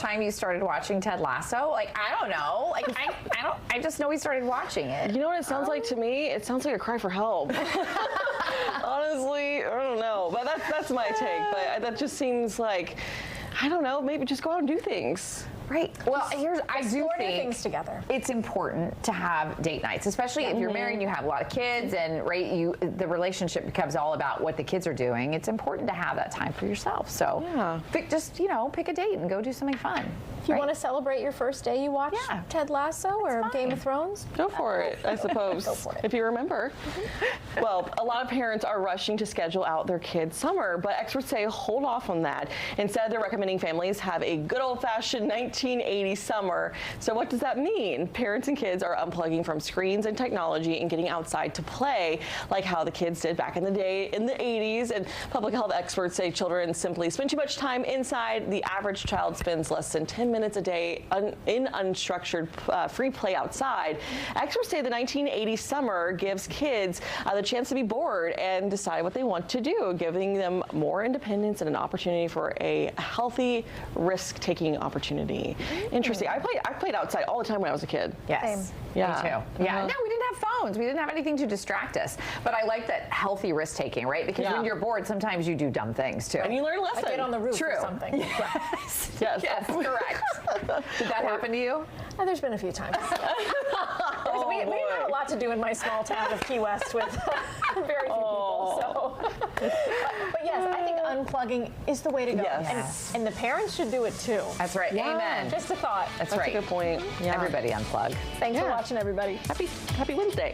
time you started watching Ted Lasso? Like, I don't know. Like, I just know we started watching it. You know what it sounds like to me? It sounds like a cry for help. Honestly, I don't know. But that's my take. But that just seems like, I don't know, maybe just go out and do things. Right. Well, I do think things together. It's important to have date nights, especially if you're married and you have a lot of kids, and the relationship becomes all about what the kids are doing. It's important to have that time for yourself. So pick a date and go do something fun. If you want to celebrate your first day, you watch Ted Lasso or Game of Thrones? Go for it, I suppose, Go for it. if you remember. Well, a lot of parents are rushing to schedule out their kids' summer, but experts say hold off on that. Instead, they're recommending families have a good old-fashioned 1980s summer. So what does that mean? Parents and kids are unplugging from screens and technology and getting outside to play, like how the kids did back in the day in the 80s. And public health experts say children simply spend too much time inside. The average child spends less than 10 minutes a day in unstructured free play outside. Experts say the 1980s summer gives kids the chance to be bored and decide what they want to do, giving them more independence and an opportunity for a healthy risk-taking opportunity. Interesting. I played outside all the time when I was a kid. Yes. Same. Yeah. Me too. Yeah. No, we didn't have phones. We didn't have anything to distract us. But I like that healthy risk taking, right? Because when you're bored, sometimes you do dumb things too. And you learn a lesson. Like get on the roof or something. Yes. Yes, correct. Did that happen to you? There's been a few times. We have a lot to do in my small town of Key West with very few people. So. But yes, I think unplugging is the way to go. Yes. And the parents should do it too. That's right. Yeah. Amen. Just a thought. That's right. a good point. Yeah. Everybody unplug. Thanks for watching, everybody. Happy Wednesday.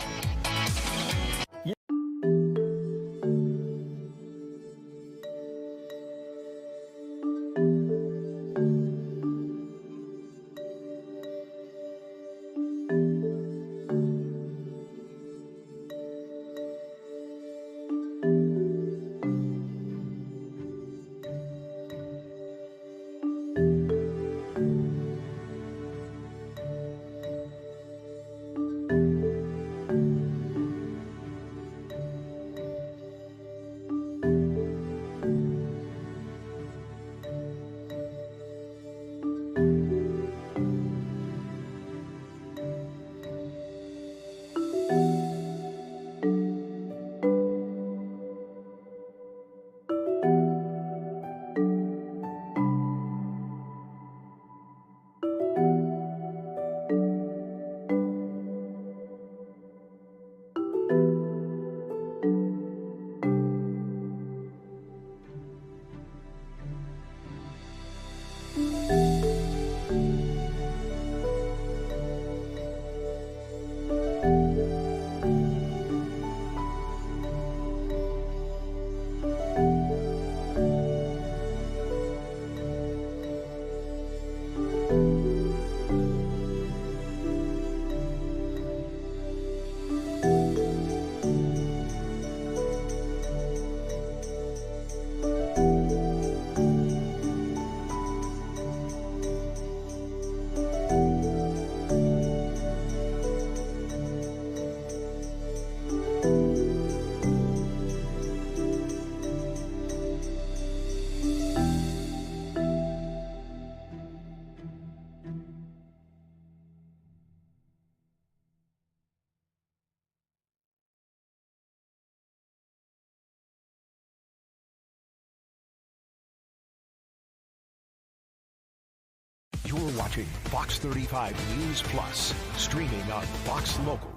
You're watching Fox 35 News Plus, streaming on Fox Local.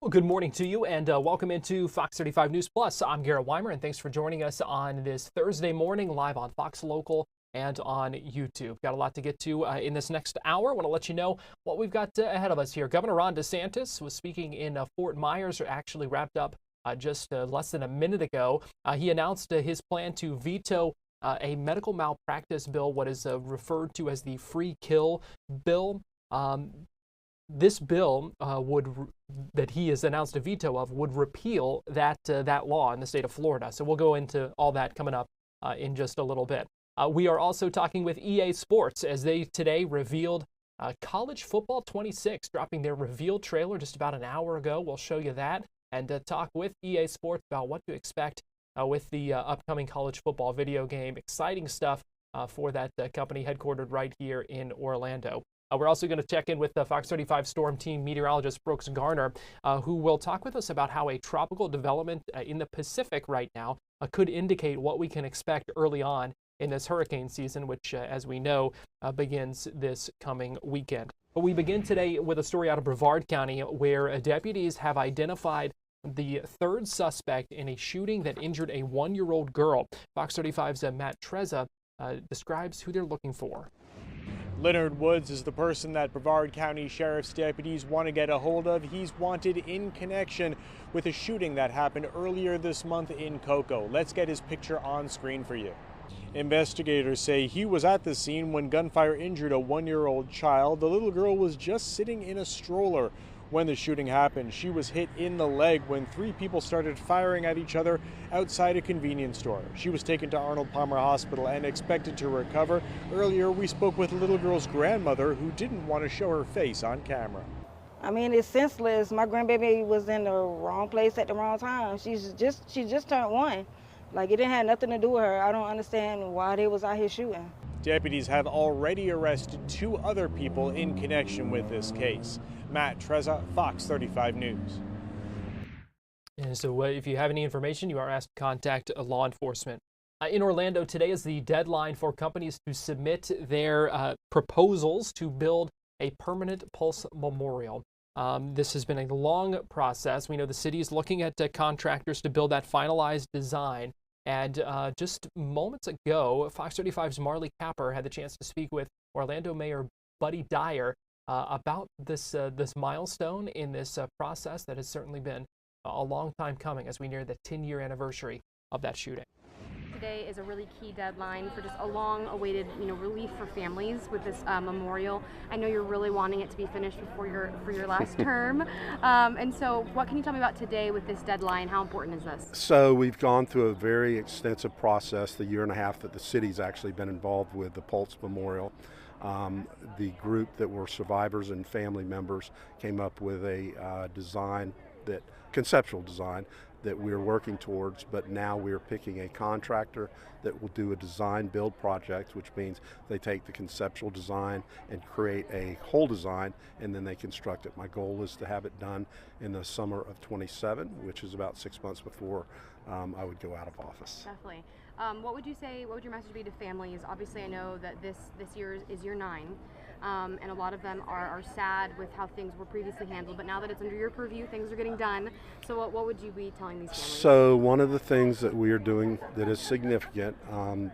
Well, good morning to you, and welcome into Fox 35 News Plus. I'm Garrett Wymer, and thanks for joining us on this Thursday morning live on Fox Local and on YouTube. Got a lot to get to in this next hour. I want to let you know what we've got ahead of us here. Governor Ron DeSantis was speaking in Fort Myers, or actually wrapped up just less than a minute ago. He announced his plan to veto a medical malpractice bill, what is referred to as the free kill bill. This bill that he has announced a veto of would repeal that law in the state of Florida. So we'll go into all that coming up in just a little bit. We are also talking with EA Sports as they today revealed College Football 26, dropping their reveal trailer just about an hour ago. We'll show you that and talk with EA Sports about what to expect with the upcoming college football video game. Exciting stuff for that company headquartered right here in Orlando. We're also going to check in with the Fox 35 Storm Team meteorologist Brooks Garner, who will talk with us about how a tropical development in the Pacific right now could indicate what we can expect early on in this hurricane season, which, as we know, begins this coming weekend. But we begin today with a story out of Brevard County where deputies have identified the third suspect in a shooting that injured a 1-year-old girl. Fox 35's Matt Trezza describes who they're looking for. Leonard Woods is the person that Brevard County Sheriff's deputies want to get a hold of. He's wanted in connection with a shooting that happened earlier this month in Cocoa. Let's get his picture on screen for you. Investigators say he was at the scene when gunfire injured a 1-year-old child. The little girl was just sitting in a stroller when the shooting happened. She was hit in the leg when 3 people started firing at each other outside a convenience store. She was taken to Arnold Palmer Hospital and expected to recover. Earlier, we spoke with the little girl's grandmother who didn't want to show her face on camera. I mean, it's senseless. My grandbaby was in the wrong place at the wrong time. She just turned 1. Like, it didn't have nothing to do with her. I don't understand why they was out here shooting. Deputies have already arrested 2 other people in connection with this case. Matt Trezza, Fox 35 News. And so if you have any information, you are asked to contact law enforcement. In Orlando, today is the deadline for companies to submit their proposals to build a permanent Pulse Memorial. This has been a long process. We know the city is looking at contractors to build that finalized design. And just moments ago, Fox 35's Marley Capper had the chance to speak with Orlando Mayor Buddy Dyer about this milestone in this process that has certainly been a long time coming as we near the 10-year anniversary of that shooting. Today is a really key deadline for just a long-awaited, relief for families with this memorial. I know you're really wanting it to be finished before your last term, and so what can you tell me about today with this deadline? How important is this? So we've gone through a very extensive process, the 1.5 years that the city's actually been involved with the Pulse Memorial. The group that were survivors and family members came up with a conceptual design that we're working towards, but now we're picking a contractor that will do a design build project, which means they take the conceptual design and create a whole design and then they construct it. My goal is to have it done in the summer of 27, which is about 6 months before I would go out of office. Definitely. What would your message be to families? Obviously I know that this year is year 9. And a lot of them are sad with how things were previously handled, but now that it's under your purview, things are getting done. So what would you be telling these families? So one of the things that we are doing that is significant,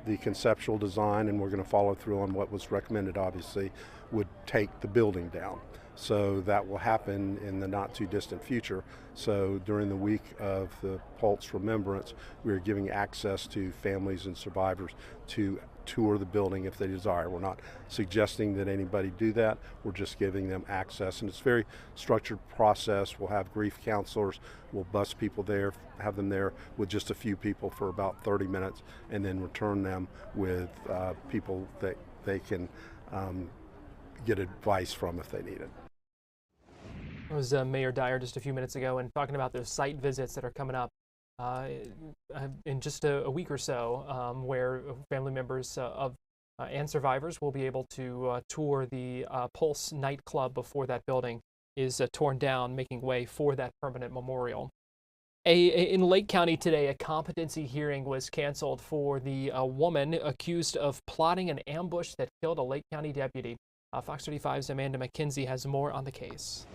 the conceptual design, and we're going to follow through on what was recommended, obviously, would take the building down. So that will happen in the not too distant future. So during the week of the Pulse Remembrance, we are giving access to families and survivors to tour the building if they desire. We're not suggesting that anybody do that. We're just giving them access, and it's a very structured process. We'll have grief counselors. We'll bus people there, have them there with just a few people for about 30 minutes, and then return them with people that they can get advice from if they need it. It was Mayor Dyer just a few minutes ago and talking about those site visits that are coming up in just a week or so, where family members and survivors will be able to tour the Pulse nightclub before that building is torn down, making way for that permanent memorial. In Lake County today, a competency hearing was canceled for the woman accused of plotting an ambush that killed a Lake County deputy. Fox 35's Amanda McKenzie has more on the case.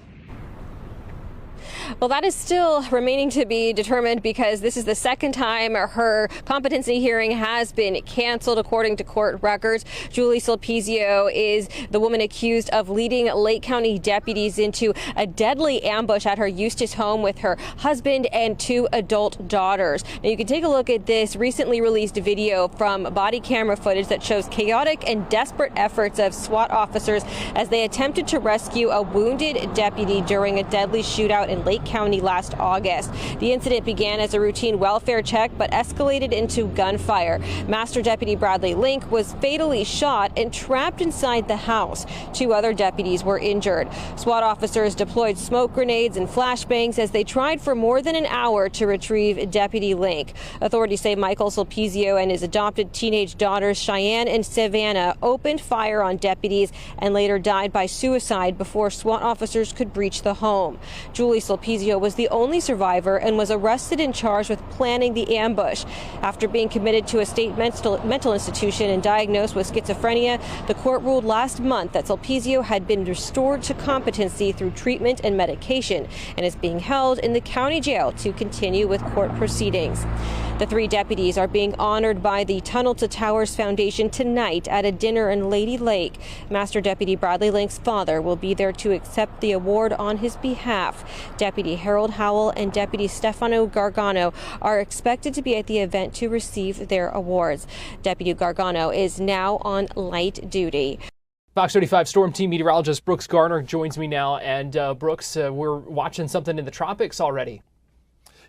Well, that is still remaining to be determined because this is the second time her competency hearing has been canceled, according to court records. Julie Sulpizio is the woman accused of leading Lake County deputies into a deadly ambush at her Eustis home with her husband and 2 adult daughters. Now, you can take a look at this recently released video from body camera footage that shows chaotic and desperate efforts of SWAT officers as they attempted to rescue a wounded deputy during a deadly shootout in Lake County last August. The incident began as a routine welfare check, but escalated into gunfire. Master Deputy Bradley Link was fatally shot and trapped inside the house. 2 other deputies were injured. SWAT officers deployed smoke grenades and flashbangs as they tried for more than an hour to retrieve Deputy Link. Authorities say Michael Sulpizio and his adopted teenage daughters Cheyenne and Savannah opened fire on deputies and later died by suicide before SWAT officers could breach the home. Julie Sulpizio was the only survivor and was arrested and charged with planning the ambush. After being committed to a state mental institution and diagnosed with schizophrenia, the court ruled last month that Sulpizio had been restored to competency through treatment and medication and is being held in the county jail to continue with court proceedings. The 3 deputies are being honored by the Tunnel to Towers Foundation tonight at a dinner in Lady Lake. Master Deputy Bradley Link's father will be there to accept the award on his behalf. Deputy Harold Howell and Deputy Stefano Gargano are expected to be at the event to receive their awards. Deputy Gargano is now on light duty. Fox 35 Storm Team meteorologist Brooks Garner joins me now. And Brooks, we're watching something in the tropics already.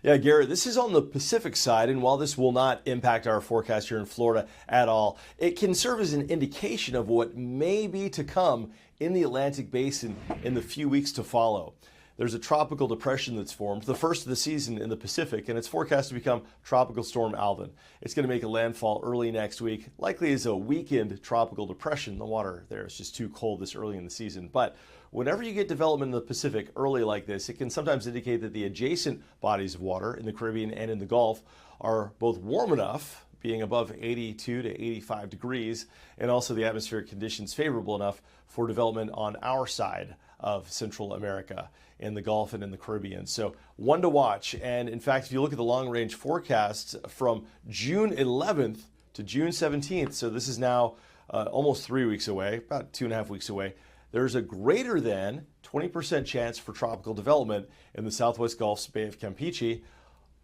Yeah, Garrett, this is on the Pacific side, and while this will not impact our forecast here in Florida at all, it can serve as an indication of what may be to come in the Atlantic Basin in the few weeks to follow. There's a tropical depression that's formed, the first of the season in the Pacific, and it's forecast to become Tropical Storm Alvin. It's going to make a landfall early next week, likely as a weakened tropical depression. The water there is just too cold this early in the season, but whenever you get development in the Pacific early like this, it can sometimes indicate that the adjacent bodies of water in the Caribbean and in the Gulf are both warm enough, being above 82 to 85 degrees, and also the atmospheric conditions favorable enough for development on our side of Central America, in the Gulf and in the Caribbean. So one to watch. And in fact, if you look at the long-range forecasts from June 11th to June 17th, so this is now almost 3 weeks away, about 2.5 weeks away, there's a greater than 20% chance for tropical development in the Southwest Gulf's Bay of Campeche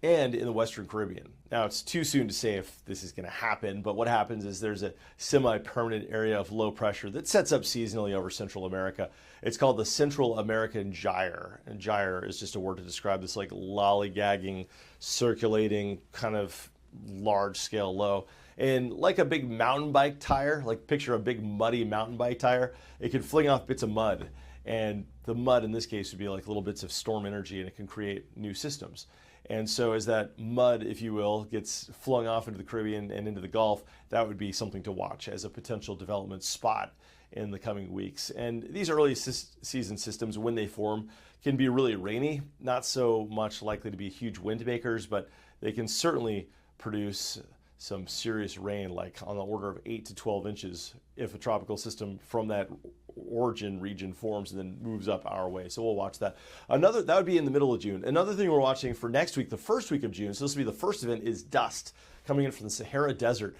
and in the Western Caribbean. Now, it's too soon to say if this is going to happen, but what happens is there's a semi-permanent area of low pressure that sets up seasonally over Central America. It's called the Central American Gyre, and gyre is just a word to describe this like lollygagging, circulating, kind of large-scale low. And like a big mountain bike tire, like picture a big muddy mountain bike tire, it can fling off bits of mud. And the mud in this case would be like little bits of storm energy, and it can create new systems. And so as that mud, if you will, gets flung off into the Caribbean and into the Gulf, that would be something to watch as a potential development spot in the coming weeks. And these early season systems, when they form, can be really rainy, not so much likely to be huge wind makers, but they can certainly produce some serious rain, like on the order of 8 to 12 inches if a tropical system from that origin region forms and then moves up our way. So we'll watch that. That would be in the middle of June. Another thing we're watching for next week, the first week of June, so this will be the first event, is dust coming in from the Sahara Desert.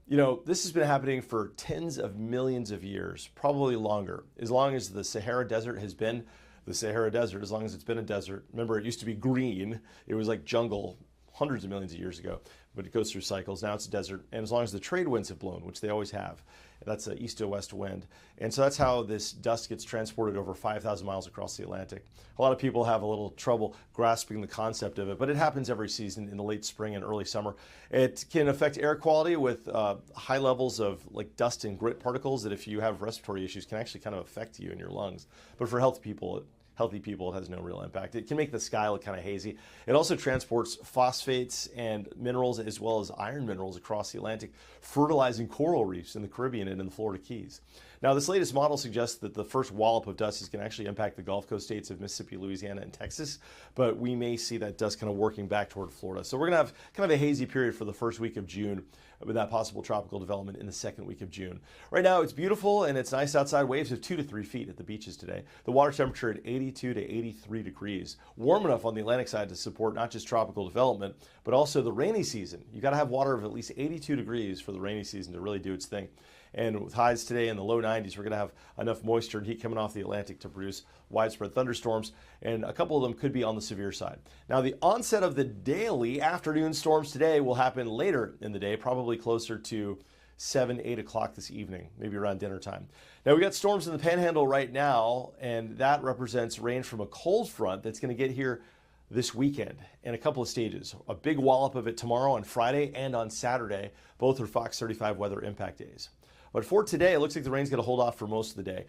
You know, this has been happening for tens of millions of years, probably longer. As long as the Sahara Desert has been the Sahara Desert, as long as it's been a desert. Remember, it used to be green. It was like jungle hundreds of millions of years ago, but it goes through cycles. Now it's a desert, and as long as the trade winds have blown, which they always have, that's an east to west wind. And so that's how this dust gets transported over 5,000 miles across the Atlantic. A lot of people have a little trouble grasping the concept of it, but it happens every season in the late spring and early summer. It can affect air quality with high levels of like dust and grit particles that, if you have respiratory issues, can actually kind of affect you in your lungs. But for healthy people, it has no real impact. It can make the sky look kind of hazy. It also transports phosphates and minerals as well as iron minerals across the Atlantic, fertilizing coral reefs in the Caribbean and in the Florida Keys. Now, this latest model suggests that the first wallop of dust is going to actually impact the Gulf Coast states of Mississippi, Louisiana, and Texas, but we may see that dust kind of working back toward Florida. So we're going to have kind of a hazy period for the first week of June, with that possible tropical development in the second week of June. Right now, it's beautiful and it's nice outside. Waves of 2 to 3 feet at the beaches today. The water temperature at 82 to 83 degrees. Warm enough on the Atlantic side to support not just tropical development, but also the rainy season. You got to have water of at least 82 degrees for the rainy season to really do its thing. And with highs today in the low 90s, we're going to have enough moisture and heat coming off the Atlantic to produce widespread thunderstorms, and a couple of them could be on the severe side. Now, the onset of the daily afternoon storms today will happen later in the day, probably closer to 7, 8 o'clock this evening, maybe around dinner time. Now, we got storms in the Panhandle right now, and that represents rain from a cold front that's going to get here this weekend in a couple of stages. A big wallop of it tomorrow on Friday and on Saturday. Both are Fox 35 weather impact days. But for today, it looks like the rain's going to hold off for most of the day.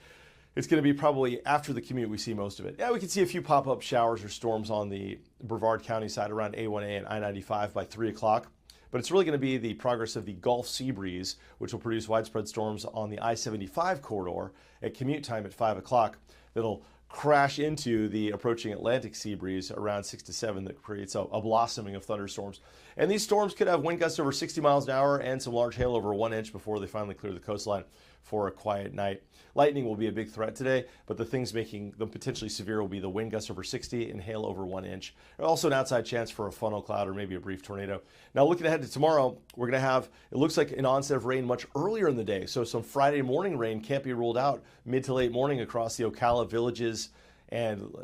It's going to be probably after the commute we see most of it. Yeah, we can see a few pop-up showers or storms on the Brevard County side around A1A and I-95 by 3 o'clock. But it's really going to be the progress of the Gulf sea breeze, which will produce widespread storms on the I-75 corridor at commute time at 5 o'clock that'll crash into the approaching Atlantic sea breeze around 6 to 7 that creates a blossoming of thunderstorms. And these storms could have wind gusts over 60 miles an hour and some large hail over 1 inch before they finally clear the coastline for a quiet night. Lightning will be a big threat today, but the things making them potentially severe will be the wind gusts over 60 and hail over 1 inch. Also an outside chance for a funnel cloud or maybe a brief tornado. Now looking ahead to tomorrow, we're going to have, it looks like an onset of rain much earlier in the day. So some Friday morning rain can't be ruled out mid to late morning across the Ocala villages and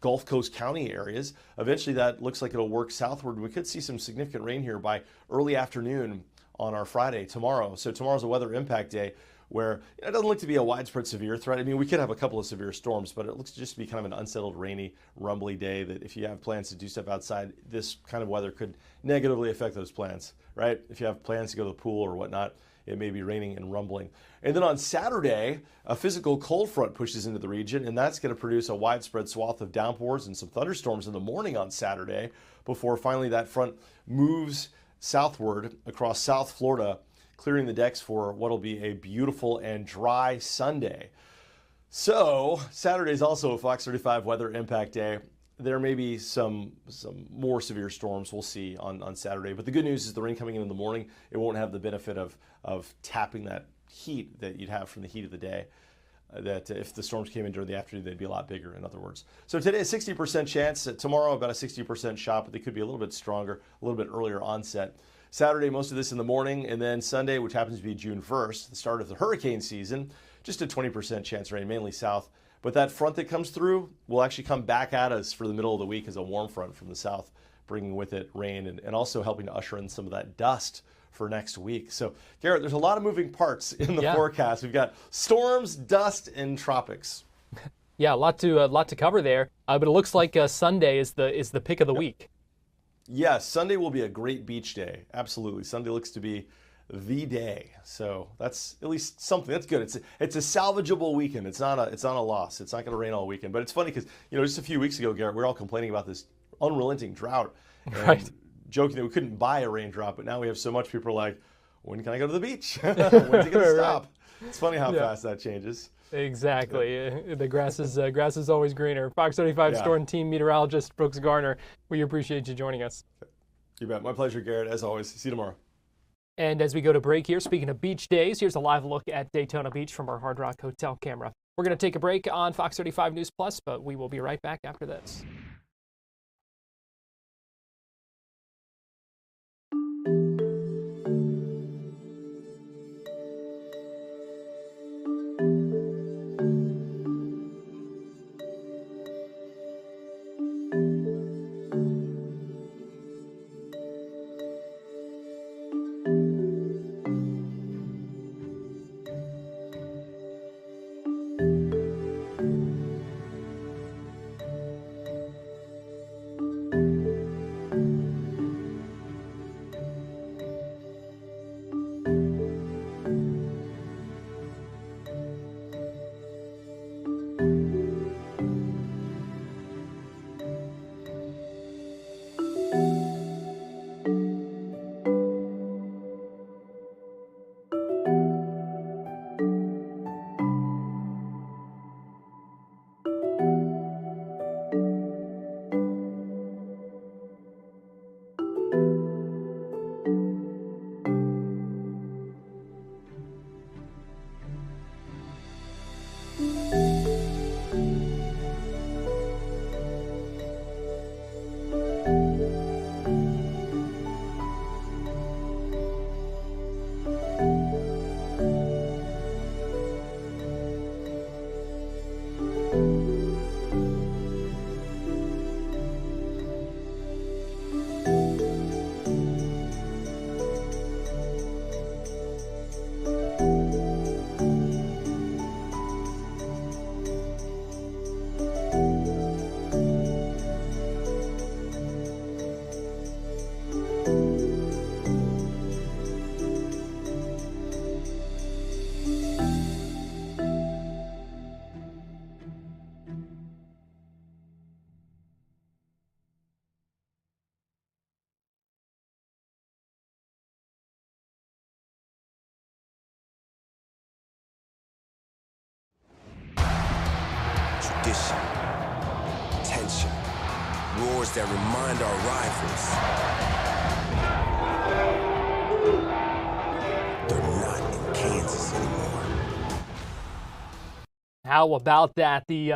Gulf Coast County areas. Eventually that looks like it'll work southward. We could see some significant rain here by early afternoon on our Friday tomorrow. So tomorrow's a weather impact day where it doesn't look to be a widespread severe threat. I mean, we could have a couple of severe storms, but it looks to just be kind of an unsettled, rainy, rumbly day that if you have plans to do stuff outside, this kind of weather could negatively affect those plans, right? If you have plans to go to the pool or whatnot, it may be raining and rumbling. And then on Saturday, a physical cold front pushes into the region, and that's going to produce a widespread swath of downpours and some thunderstorms in the morning on Saturday before finally that front moves southward across South Florida, clearing the decks for what will be a beautiful and dry Sunday. So Saturday is also a Fox 35 weather impact day. There may be some more severe storms we'll see on Saturday, but the good news is the rain coming in the morning, it won't have the benefit of tapping that heat that you'd have from the heat of the day. That if the storms came in during the afternoon, they'd be a lot bigger, in other words. So today, a 60% chance. Tomorrow, about a 60% shot, but they could be a little bit stronger, a little bit earlier onset. Saturday, most of this in the morning, and then Sunday, which happens to be June 1st, the start of the hurricane season, just a 20% chance rain, mainly south. But that front that comes through will actually come back at us for the middle of the week as a warm front from the south, bringing with it rain and also helping to usher in some of that dust for next week. So, Garrett, there's a lot of moving parts in the forecast. We've got storms, dust, and tropics. Yeah, a lot to cover there. But it looks like Sunday is the pick of the week. Yeah, Sunday will be a great beach day. Absolutely. Sunday looks to be the day. So that's at least something. That's good. It's a salvageable weekend. It's not a loss. It's not going to rain all weekend. But it's funny because, just a few weeks ago, Garrett, we were all complaining about this unrelenting drought. And right. Joking that we couldn't buy a raindrop, but now we have so much people are like, when can I go to the beach? When's it going to stop? Right. It's funny how fast that changes. Exactly. Yeah. The grass is always greener. Fox 35 Storm Team meteorologist Brooks Garner, we appreciate you joining us. You bet. My pleasure, Garrett, as always. See you tomorrow. And as we go to break here, speaking of beach days, here's a live look at Daytona Beach from our Hard Rock Hotel camera. We're going to take a break on Fox 35 News Plus, but we will be right back after this. tradition, tension, roars that remind our rivals they're not in Kansas anymore. How about that? The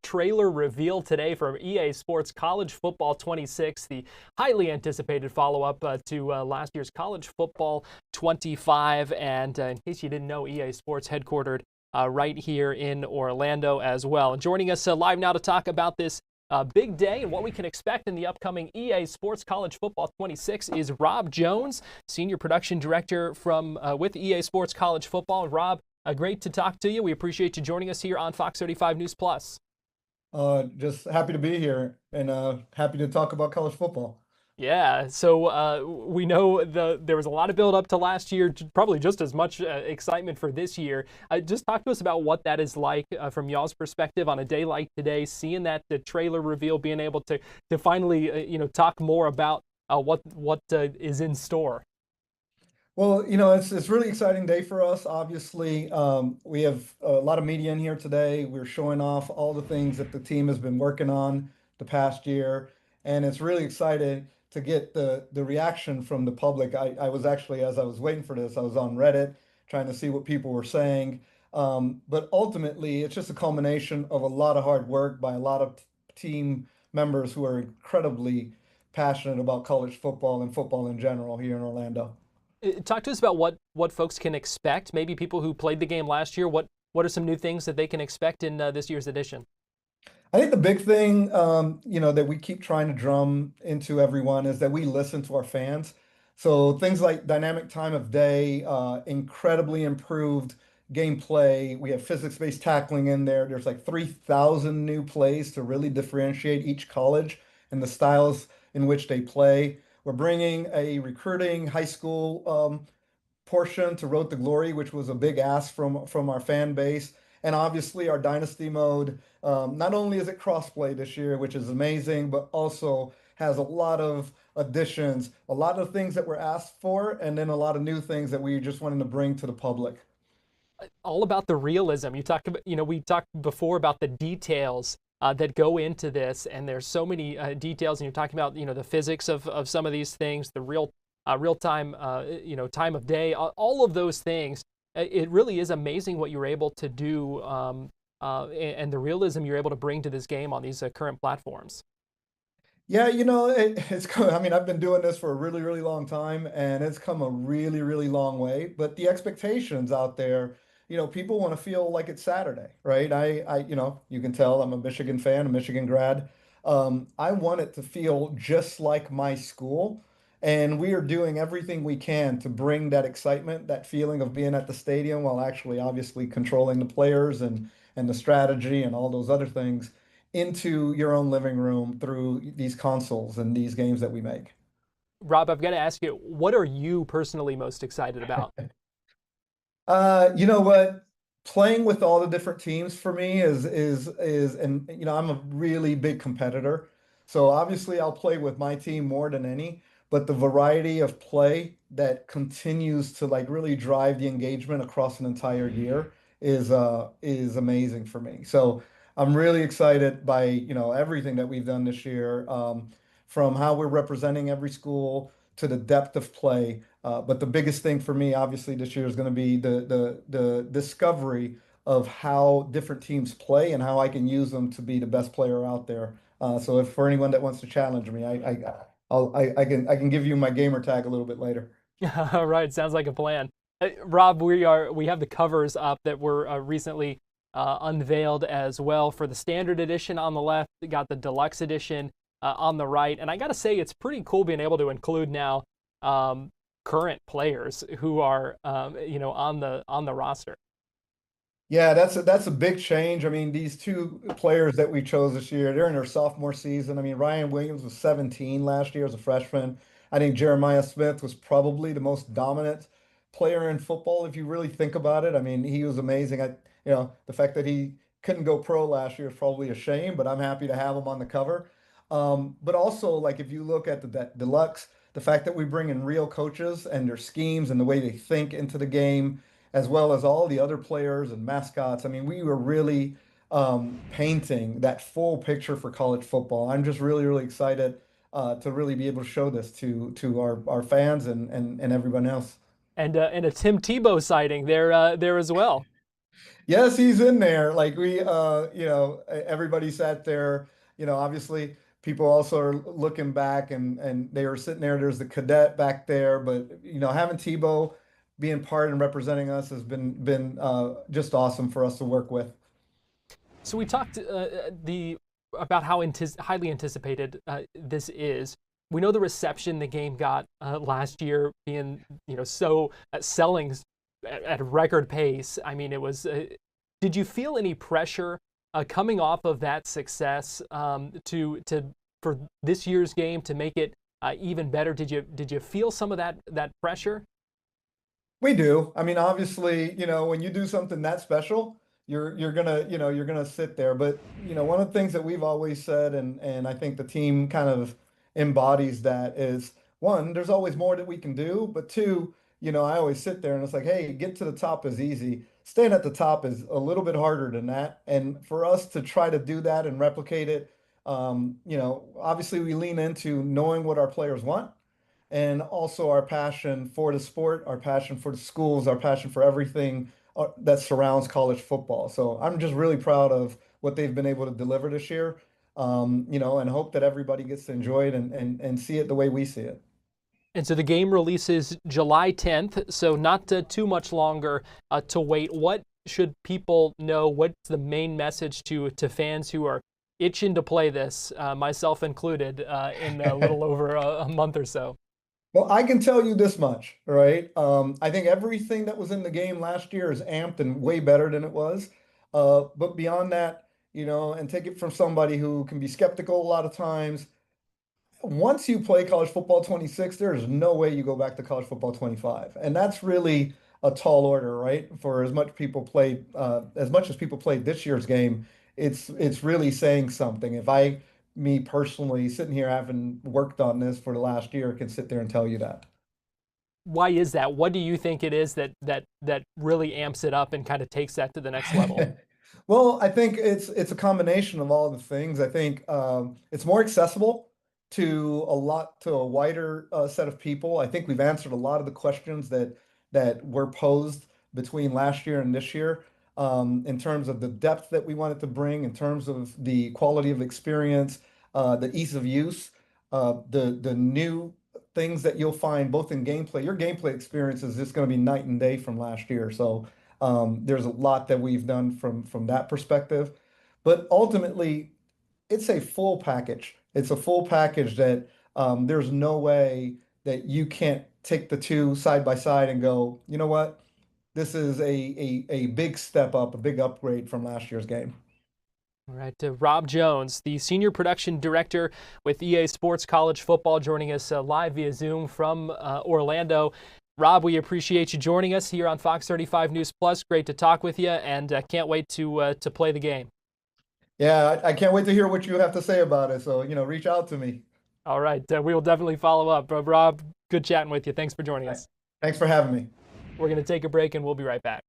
trailer reveal today from EA Sports College Football 26, the highly anticipated follow-up to last year's College Football 25. And in case you didn't know, EA Sports headquartered right here in Orlando as well. And joining us live now to talk about this big day and what we can expect in the upcoming EA Sports College Football 26 is Rob Jones, Senior Production Director with EA Sports College Football. Rob, great to talk to you. We appreciate you joining us here on Fox 35 News Plus. Just happy to be here and happy to talk about college football. Yeah, so we know there was a lot of build up to last year, probably just as much excitement for this year. Just talk to us about what that is like from y'all's perspective on a day like today, seeing that the trailer reveal, being able to finally talk more about what is in store. Well, it's a really exciting day for us. Obviously, we have a lot of media in here today. We're showing off all the things that the team has been working on the past year, and it's really exciting to get the reaction from the public. I was actually, as I was waiting for this, I was on Reddit trying to see what people were saying. But ultimately, it's just a culmination of a lot of hard work by a lot of team members who are incredibly passionate about college football and football in general here in Orlando. Talk to us about what folks can expect, maybe people who played the game last year. What are some new things that they can expect in this year's edition? I think the big thing, that we keep trying to drum into everyone is that we listen to our fans. So things like dynamic time of day, incredibly improved gameplay. We have physics-based tackling in there. There's like 3,000 new plays to really differentiate each college and the styles in which they play. We're bringing a recruiting high school portion to Road to Glory, which was a big ask from our fan base. And obviously our Dynasty mode, not only is it crossplay this year, which is amazing, but also has a lot of additions, a lot of things that were asked for, and then a lot of new things that we just wanted to bring to the public. All about the realism. You talked about, we talked before about the details that go into this, and there's so many details, and you're talking about, the physics of some of these things, the real time, time of day, all of those things. It really is amazing what you're able to do and the realism you're able to bring to this game on these current platforms. Yeah, I've been doing this for a really, really long time, and it's come a really, really long way. But the expectations out there, people want to feel like it's Saturday, right? You can tell I'm a Michigan fan, a Michigan grad. I want it to feel just like my school. And we are doing everything we can to bring that excitement, that feeling of being at the stadium while actually obviously controlling the players and the strategy and all those other things into your own living room through these consoles and these games that we make. Rob, I've got to ask you, what are you personally most excited about? You know what? Playing with all the different teams for me and I'm a really big competitor. So obviously I'll play with my team more than any. But the variety of play that continues to really drive the engagement across an entire year is amazing for me. So I'm really excited by everything that we've done this year, from how we're representing every school to the depth of play. But the biggest thing for me, obviously, this year is going to be the discovery of how different teams play and how I can use them to be the best player out there. So if for anyone that wants to challenge me, I can give you my gamer tag a little bit later. All right, sounds like a plan. Rob, we have the covers up that were recently unveiled as well for the standard edition on the left. We got the deluxe edition on the right, and I got to say it's pretty cool being able to include now current players who are on the roster. Yeah, that's a big change. I mean, these two players that we chose this year, they're in their sophomore season. I mean, Ryan Williams was 17 last year as a freshman. I think Jeremiah Smith was probably the most dominant player in football, if you really think about it. I mean, he was amazing. The fact that he couldn't go pro last year is probably a shame, but I'm happy to have him on the cover. But also, if you look at the deluxe, the fact that we bring in real coaches and their schemes and the way they think into the game, as well as all the other players and mascots. I mean, we were really painting that full picture for college football. I'm just really, really excited to really be able to show this to our fans and everyone else. And a Tim Tebow sighting there as well. Yes, he's in there. Like everybody sat there. Obviously people also are looking back and they were sitting there. There's the cadet back there, but having Tebow being part and representing us has been just awesome for us to work with. So we talked about how highly anticipated this is. We know the reception the game got last year, being so selling at a record pace. I mean, it was. Did you feel any pressure coming off of that success for this year's game to make it even better? Did you feel some of that pressure? We do. I mean, obviously, when you do something that special, you're gonna sit there. But one of the things that we've always said, and I think the team kind of embodies that, is one, there's always more that we can do, but two, I always sit there and it's like, hey, get to the top is easy. Staying at the top is a little bit harder than that. And for us to try to do that and replicate it, obviously we lean into knowing what our players want, and also our passion for the sport, our passion for the schools, our passion for everything that surrounds college football. So I'm just really proud of what they've been able to deliver this year, and hope that everybody gets to enjoy it and see it the way we see it. And so the game releases July 10th, so not too much longer to wait. What should people know? What's the main message to fans who are itching to play this, myself included, in a little over a month or so? Well, I can tell you this much, right? I think everything that was in the game last year is amped and way better than it was. But beyond that, and take it from somebody who can be skeptical a lot of times, once you play college football 26, there's no way you go back to college football 25. And that's really a tall order, right? For as much as people played this year's game, it's really saying something. Me personally, sitting here having worked on this for the last year, can sit there and tell you that. Why is that? What do you think it is that really amps it up and kind of takes that to the next level? Well, I think it's a combination of all the things. I think it's more accessible to a wider set of people. I think we've answered a lot of the questions that were posed between last year and this year, in terms of the depth that we wanted to bring, in terms of the quality of experience, the ease of use, the new things that you'll find both in gameplay. Your gameplay experience is just going to be night and day from last year. So there's a lot that we've done from that perspective. But ultimately, it's a full package. It's a full package that there's no way that you can't take the two side by side and go, you know what? This is a big step up, a big upgrade from last year's game. All right, Rob Jones, the Senior Production Director with EA Sports College Football, joining us live via Zoom from Orlando. Rob, we appreciate you joining us here on Fox 35 News Plus. Great to talk with you, and can't wait to play the game. Yeah, I can't wait to hear what you have to say about it. So, reach out to me. All right, we will definitely follow up. Rob, good chatting with you. Thanks for joining us. Thanks for having me. We're going to take a break, and we'll be right back.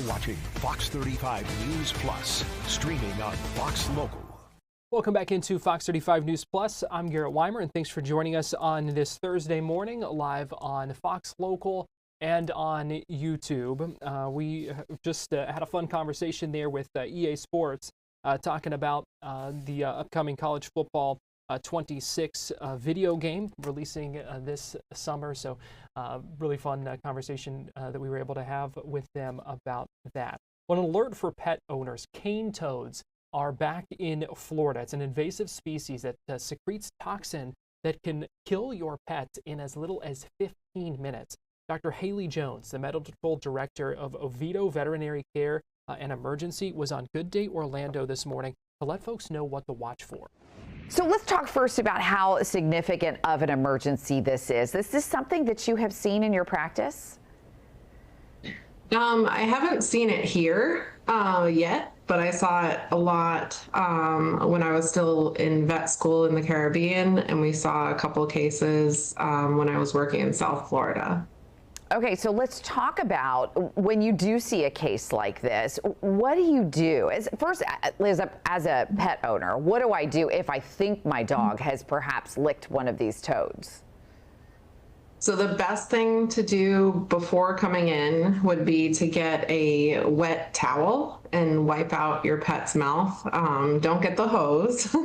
watching Fox 35 News Plus, streaming on Fox Local. Welcome back into Fox 35 News Plus. I'm Garrett Wymer, and thanks for joining us on this Thursday morning, live on Fox Local and on YouTube. We just had a fun conversation there with EA Sports, talking about the upcoming college football 26 video game releasing this summer. So really fun conversation that we were able to have with them about that. Well, an alert for pet owners: cane toads are back in Florida. It's an invasive species that secretes toxin that can kill your pet in as little as 15 minutes. Dr. Haley Jones, the medical director of Oviedo Veterinary Care and Emergency, was on Good Day Orlando this morning to let folks know what to watch for. So let's talk first about how significant of an emergency this is. Is this something that you have seen in your practice? I haven't seen it here yet, but I saw it a lot when I was still in vet school in the Caribbean, and we saw a couple of cases when I was working in South Florida. Okay, so let's talk about when you do see a case like this, what do you do? First, Liz, as a pet owner, what do I do if I think my dog has perhaps licked one of these toads? So the best thing to do before coming in would be to get a wet towel and wipe out your pet's mouth. Don't get the hose,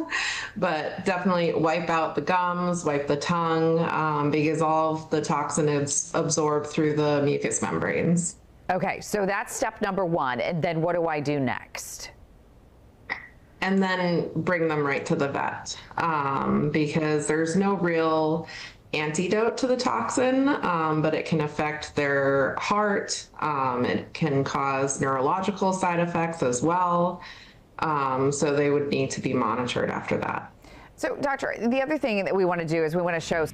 but definitely wipe out the gums, wipe the tongue, because all of the toxin is absorbed through the mucous membranes. Okay, so that's step number one. And then what do I do next? And then bring them right to the vet, because there's no real antidote to the toxin, but it can affect their heart. It can cause neurological side effects as well. So they would need to be monitored after that. So, Doctor, the other thing that we want to do is we want to show.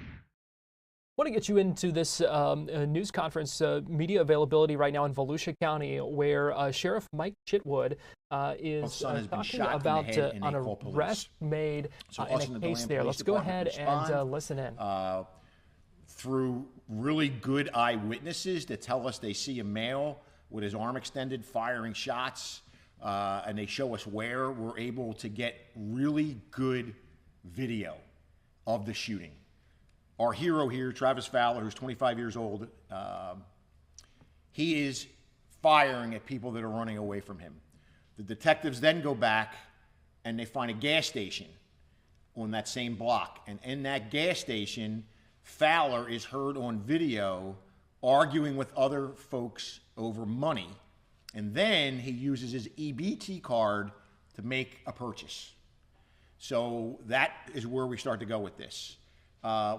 I want to get you into this news conference media availability right now in Volusia County, where Sheriff Mike Chitwood is talking about an arrest made in a case there. Let's go ahead and listen in. Through really good eyewitnesses that tell us they see a male with his arm extended firing shots, and they show us where, we're able to get really good video of the shooting. Our hero here, Travis Fowler, who's 25 years old, he is firing at people that are running away from him. The detectives then go back and they find a gas station on that same block. And in that gas station, Fowler is heard on video arguing with other folks over money. And then he uses his EBT card to make a purchase. So that is where we start to go with this.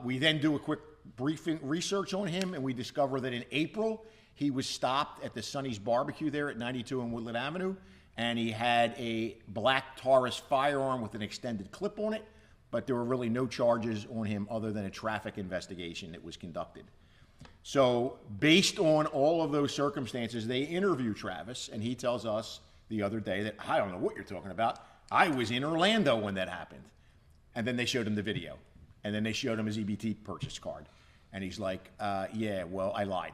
We then do a quick briefing research on him, and we discover that in April, he was stopped at the Sonny's Barbecue there at 92 and Woodland Avenue, and he had a black Taurus firearm with an extended clip on it, but there were really no charges on him other than a traffic investigation that was conducted. So based on all of those circumstances, they interview Travis, and he tells us the other day that, I don't know what you're talking about. I was in Orlando when that happened. And then they showed him the video. And then they showed him his EBT purchase card. And he's like, yeah, well, I lied.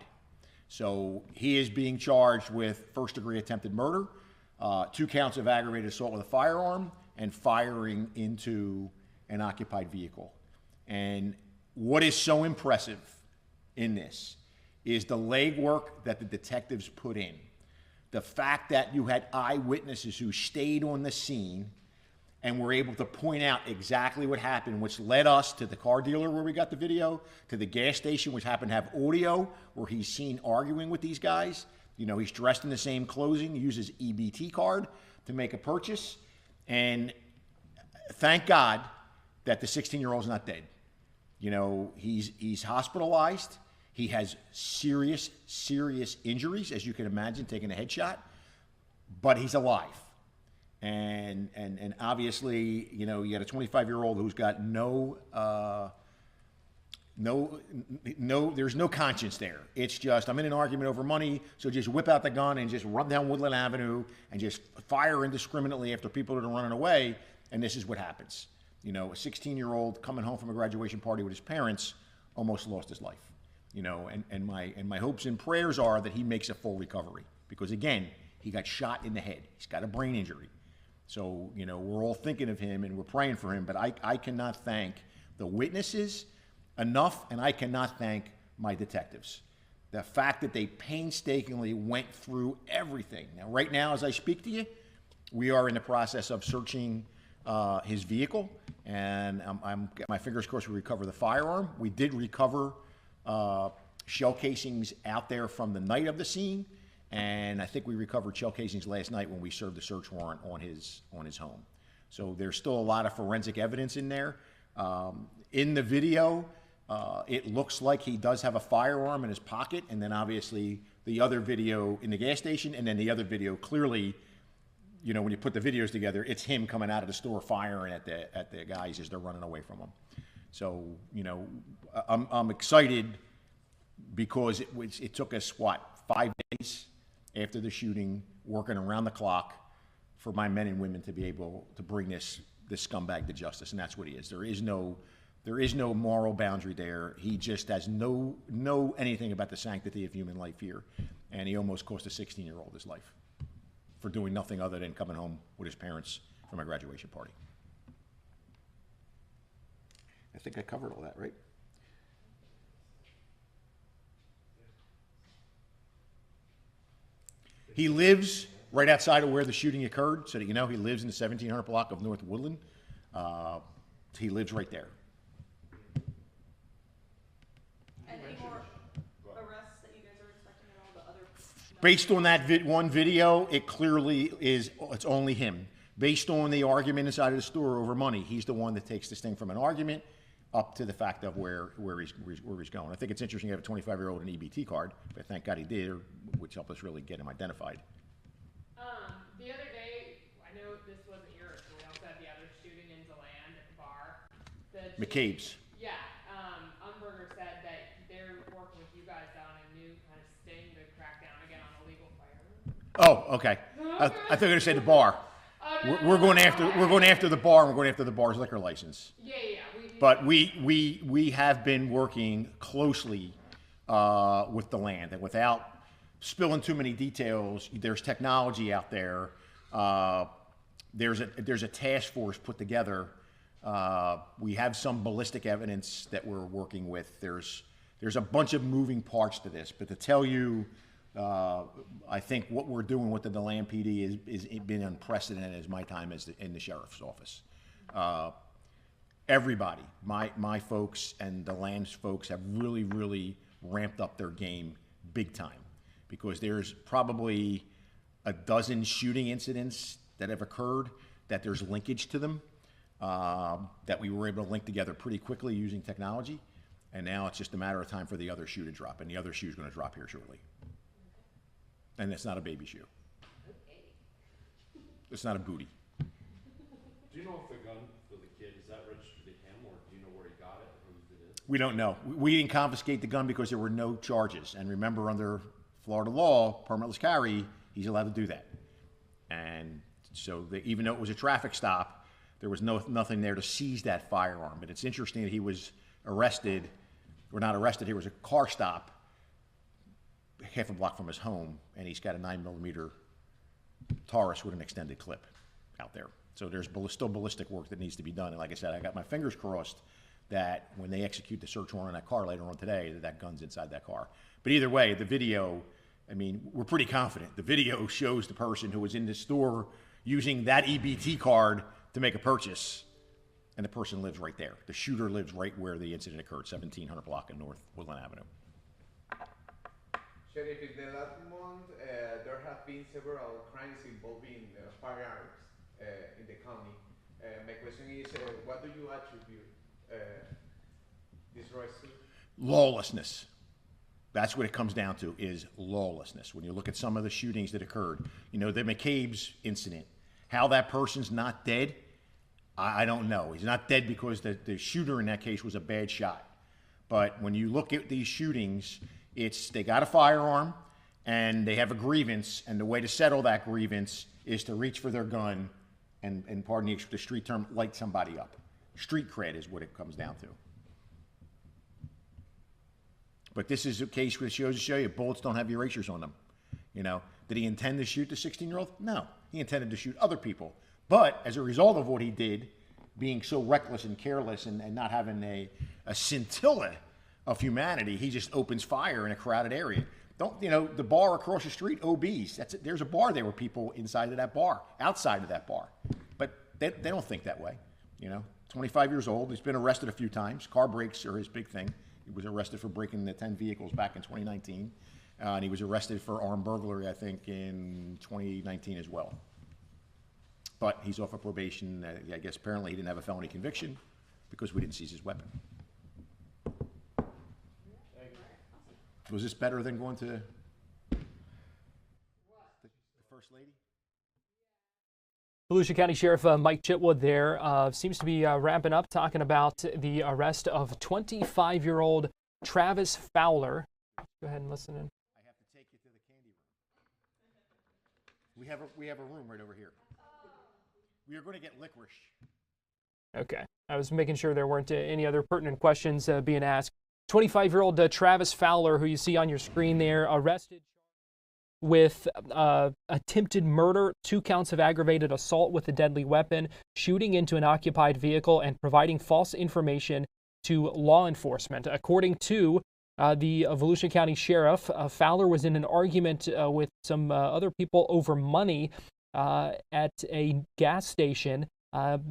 So he is being charged with first-degree attempted murder, 2 counts of aggravated assault with a firearm, and firing into an occupied vehicle. And what is so impressive in this is the legwork that the detectives put in. The fact that you had eyewitnesses who stayed on the scene and were able to point out exactly what happened, which led us to the car dealer where we got the video, to the gas station, which happened to have audio, where he's seen arguing with these guys. You know, he's dressed in the same clothing, uses EBT card to make a purchase. And thank God that the 16-year-old's not dead. You know, he's hospitalized. He has serious injuries, as you can imagine, taking a headshot, but he's alive. And obviously, you know, you got a 25-year-old who's got there's no conscience there. It's just, I'm in an argument over money, so just whip out the gun and just run down Woodland Avenue and just fire indiscriminately after people that are running away, and this is what happens. You know, a 16-year-old coming home from a graduation party with his parents almost lost his life. You know, and my hopes and prayers are that he makes a full recovery, because again, He got shot in the head. He's got a brain injury. So, you know, we're all thinking of him and we're praying for him, but I cannot thank the witnesses enough, and I cannot thank my detectives. The fact that they painstakingly went through everything. Now, right now, as I speak to you, we are in the process of searching his vehicle, and I'm getting my fingers crossed we recover the firearm. We did recover shell casings out there from the night of the scene, and I think we recovered shell casings last night when we served the search warrant on his home. So there's still a lot of forensic evidence in there. In the video, it looks like he does have a firearm in his pocket, and then obviously the other video in the gas station, and then the other video clearly, you know, when you put the videos together, it's him coming out of the store firing at the guys as they're running away from him. So, you know, I'm excited because it took us, what, 5 days after the shooting, working around the clock for my men and women to be able to bring this scumbag to justice, and that's what he is. There is no moral boundary there. He just has no anything about the sanctity of human life here, and he almost cost a 16-year-old his life for doing nothing other than coming home with his parents from a graduation party. I think I covered all that, right? He lives right outside of where the shooting occurred, so that you know, he lives in the 1700 block of North Woodland. He lives right there. And any more arrests that you guys are expecting at all? The other Based on that one video, it clearly is, it's only him. Based on the argument inside of the store over money, he's the one that takes this thing from an argument up to the fact of where he's going. I think it's interesting to have a 25-year-old an EBT card, but thank God he did, which helped us really get him identified. The other day, I know this wasn't yours, but we also had the other shooting in DeLand at the bar. McCabe's. Yeah, Umberger said that they're working with you guys on a new kind of sting to crack down again on illegal firearms. Oh, okay. I thought you were going to say the bar. We're going after the bar, and we're going after the bar's liquor license. Yeah. But we have been working closely with the land, and without spilling too many details, there's technology out there. There's a task force put together. We have some ballistic evidence that we're working with. There's a bunch of moving parts to this, but to tell you, I think what we're doing with the DeLand PD is been unprecedented as my time in the sheriff's office. Everybody, my folks and DeLand's folks have really ramped up their game big time, because there's probably a dozen shooting incidents that have occurred that there's linkage to them, that we were able to link together pretty quickly using technology, and now it's just a matter of time for the other shoe to drop, and the other shoe is going to drop here shortly. And it's not a baby shoe. It's not a booty. Do you know if the gun for the kid, is that registered to him, or do you know where he got it, or whose it is? We don't know. We didn't confiscate the gun because there were no charges. And remember, under Florida law, permitless carry, he's allowed to do that. And so even though it was a traffic stop, there was nothing there to seize that firearm. But it's interesting that he was arrested, or not arrested, here was a car stop half a block from his home, and he's got a 9mm Taurus with an extended clip out there. So there's still ballistic work that needs to be done. And like I said, I got my fingers crossed that when they execute the search warrant on that car later on today, that gun's inside that car. But either way, the video, I mean, we're pretty confident. The video shows the person who was in the store using that EBT card to make a purchase, and the person lives right there. The shooter lives right where the incident occurred, 1700 block in North Woodland Avenue. Sheriff, in the last month, there have been several crimes involving firearms in the county. My question is, what do you attribute this rise to? Lawlessness. That's what it comes down to, is lawlessness. When you look at some of the shootings that occurred, you know, the McCabe's incident, how that person's not dead, I don't know. He's not dead because the shooter in that case was a bad shot. But when you look at these shootings, they got a firearm and they have a grievance, and the way to settle that grievance is to reach for their gun and pardon the street term, light somebody up. Street cred is what it comes down to. But this is a case which shows to show you bullets don't have erasers on them. You know, Did he intend to shoot the 16-year-old? No, he intended to shoot other people. But as a result of what he did, being so reckless and careless and not having a scintilla of humanity, he just opens fire in a crowded area. The bar across the street, OBs, there's a bar there with people inside of that bar, outside of that bar. But they don't think that way, 25 years old, he's been arrested a few times. Car brakes are his big thing. He was arrested for breaking the 10 vehicles back in 2019. And he was arrested for armed burglary, I think, in 2019 as well. But he's off of probation. I guess apparently he didn't have a felony conviction because we didn't seize his weapon. Was this better than going to the First Lady? Volusia County Sheriff Mike Chitwood there seems to be ramping up, talking about the arrest of 25-year-old Travis Fowler. Go ahead and listen in. I have to take you to the candy room. We have a room right over here. We are going to get licorice. Okay. I was making sure there weren't any other pertinent questions being asked. 25-year-old Travis Fowler, who you see on your screen there, arrested with attempted murder, 2 counts of aggravated assault with a deadly weapon, shooting into an occupied vehicle, and providing false information to law enforcement. According to the Volusia County Sheriff, Fowler was in an argument with some other people over money at a gas station.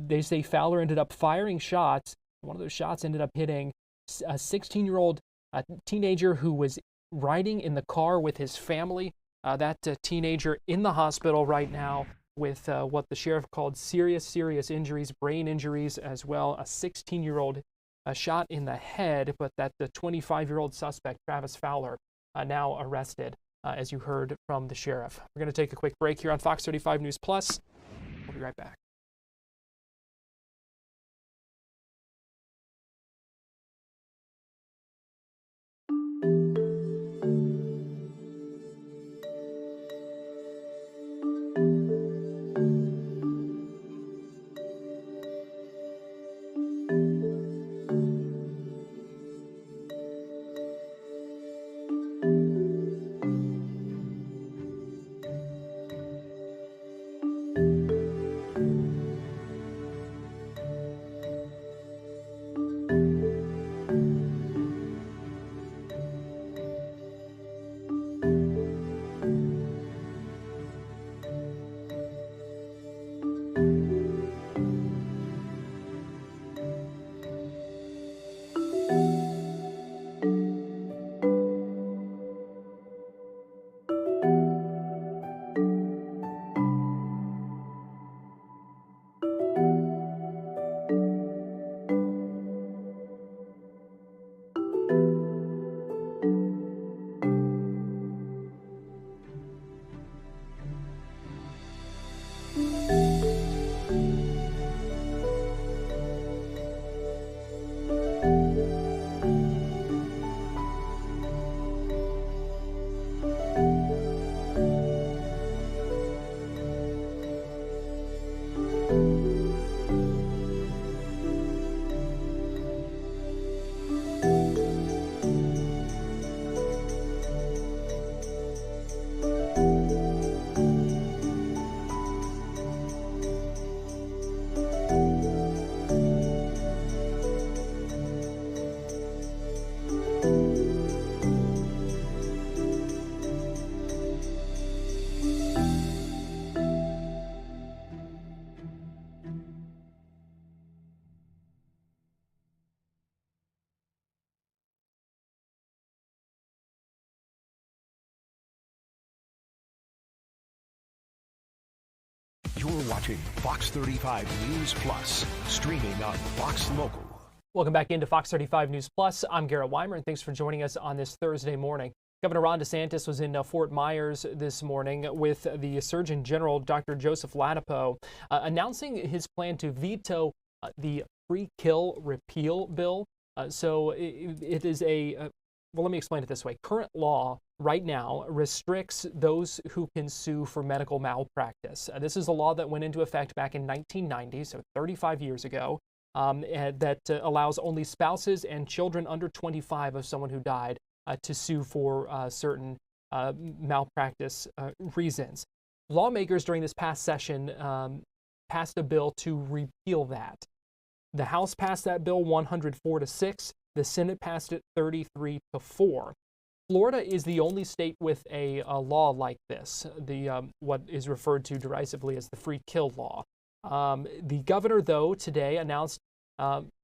They say Fowler ended up firing shots. One of those shots ended up hitting a 16-year-old teenager who was riding in the car with his family. That teenager in the hospital right now with what the sheriff called serious injuries, brain injuries as well. A 16-year-old shot in the head, but that the 25-year-old suspect, Travis Fowler, now arrested, as you heard from the sheriff. We're going to take a quick break here on Fox 35 News Plus. We'll be right back. You're watching Fox 35 News Plus, streaming on Fox Local. Welcome back into Fox 35 News Plus. I'm Garrett Wymer, and thanks for joining us on this Thursday morning. Governor Ron DeSantis was in Fort Myers this morning with the Surgeon General, Dr. Joseph Ladapo, announcing his plan to veto the free kill repeal bill. So it is well, let me explain it this way. Current law right now restricts those who can sue for medical malpractice. This is a law that went into effect back in 1990, so 35 years ago, and that allows only spouses and children under 25 of someone who died to sue for certain malpractice reasons. Lawmakers during this past session passed a bill to repeal that. The House passed that bill 104-6. The Senate passed it 33-4. Florida is the only state with a law like this, what is referred to derisively as the free kill law. The governor, though, today announced,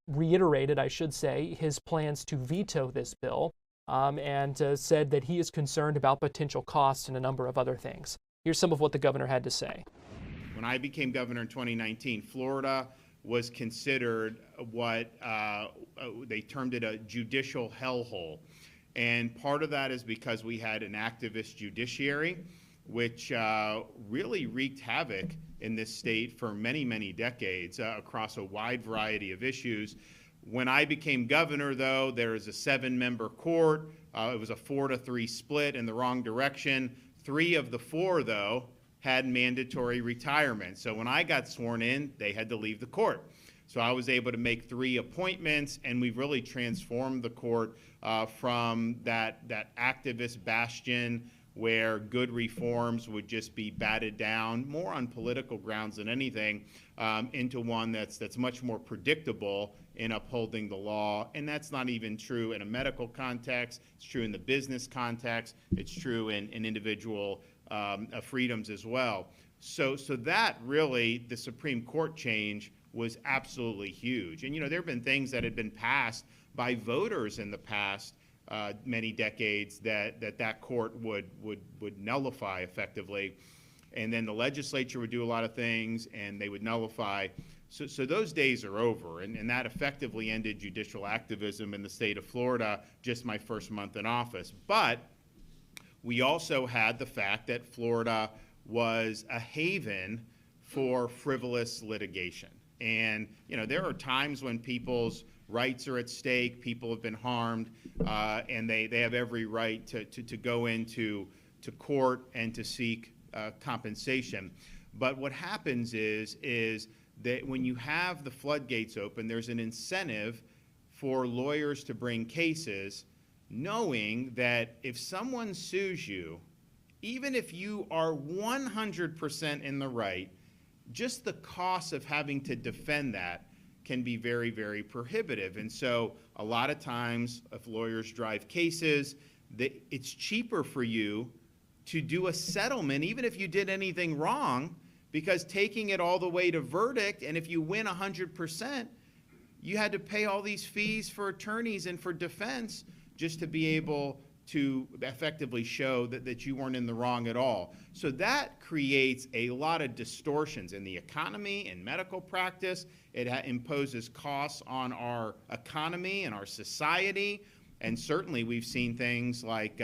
reiterated, I should say, his plans to veto this bill and said that he is concerned about potential costs and a number of other things. Here's some of what the governor had to say. When I became governor in 2019, Florida was considered what they termed it a judicial hellhole. And part of that is because we had an activist judiciary, which really wreaked havoc in this state for many, many decades across a wide variety of issues. When I became governor, though, there is a 7-member court. It was a 4-3 split in the wrong direction. 3 of the 4, though, had mandatory retirement. So when I got sworn in, they had to leave the court. So I was able to make 3 appointments, and we've really transformed the court from that activist bastion where good reforms would just be batted down, more on political grounds than anything, into one that's much more predictable in upholding the law. And that's not even true in a medical context. It's true in the business context. It's true in individual freedoms as well. So that really, the Supreme Court change was absolutely huge. And, there have been things that had been passed by voters in the past many decades that court would nullify effectively. And then the legislature would do a lot of things and they would nullify. So those days are over, and that effectively ended judicial activism in the state of Florida just my first month in office. But we also had the fact that Florida was a haven for frivolous litigation. And, there are times when people's rights are at stake, people have been harmed, and they have every right to go into court and to seek compensation. But what happens is that when you have the floodgates open, there's an incentive for lawyers to bring cases knowing that if someone sues you, even if you are 100% in the right, just the cost of having to defend that can be very, very prohibitive. And so a lot of times if lawyers drive cases, it's cheaper for you to do a settlement, even if you did anything wrong, because taking it all the way to verdict, and if you win 100%, you had to pay all these fees for attorneys and for defense just to be able to effectively show that you weren't in the wrong at all. So that creates a lot of distortions in the economy and medical practice. It imposes costs on our economy and our society. And certainly we've seen things like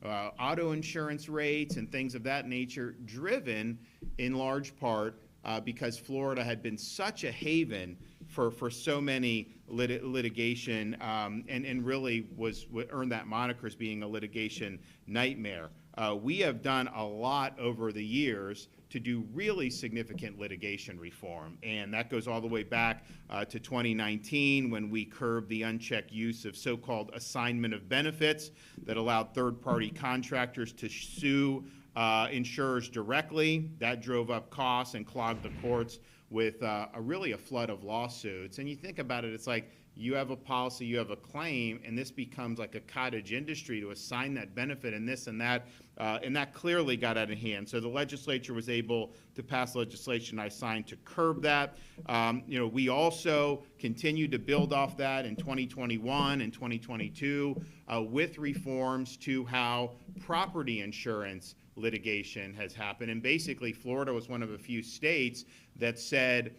auto insurance rates and things of that nature driven in large part because Florida had been such a haven for so many litigation and really earned that moniker as being a litigation nightmare. We have done a lot over the years to do really significant litigation reform, and that goes all the way back to 2019 when we curbed the unchecked use of so-called assignment of benefits that allowed third-party contractors to sue insurers directly. That drove up costs and clogged the courts with really a flood of lawsuits. And you think about it, it's like you have a policy, you have a claim, and this becomes like a cottage industry to assign that benefit and this and that clearly got out of hand. So the legislature was able to pass legislation I signed to curb that. We also continued to build off that in 2021 and 2022 with reforms to how property insurance litigation has happened. And basically, Florida was one of a few states that said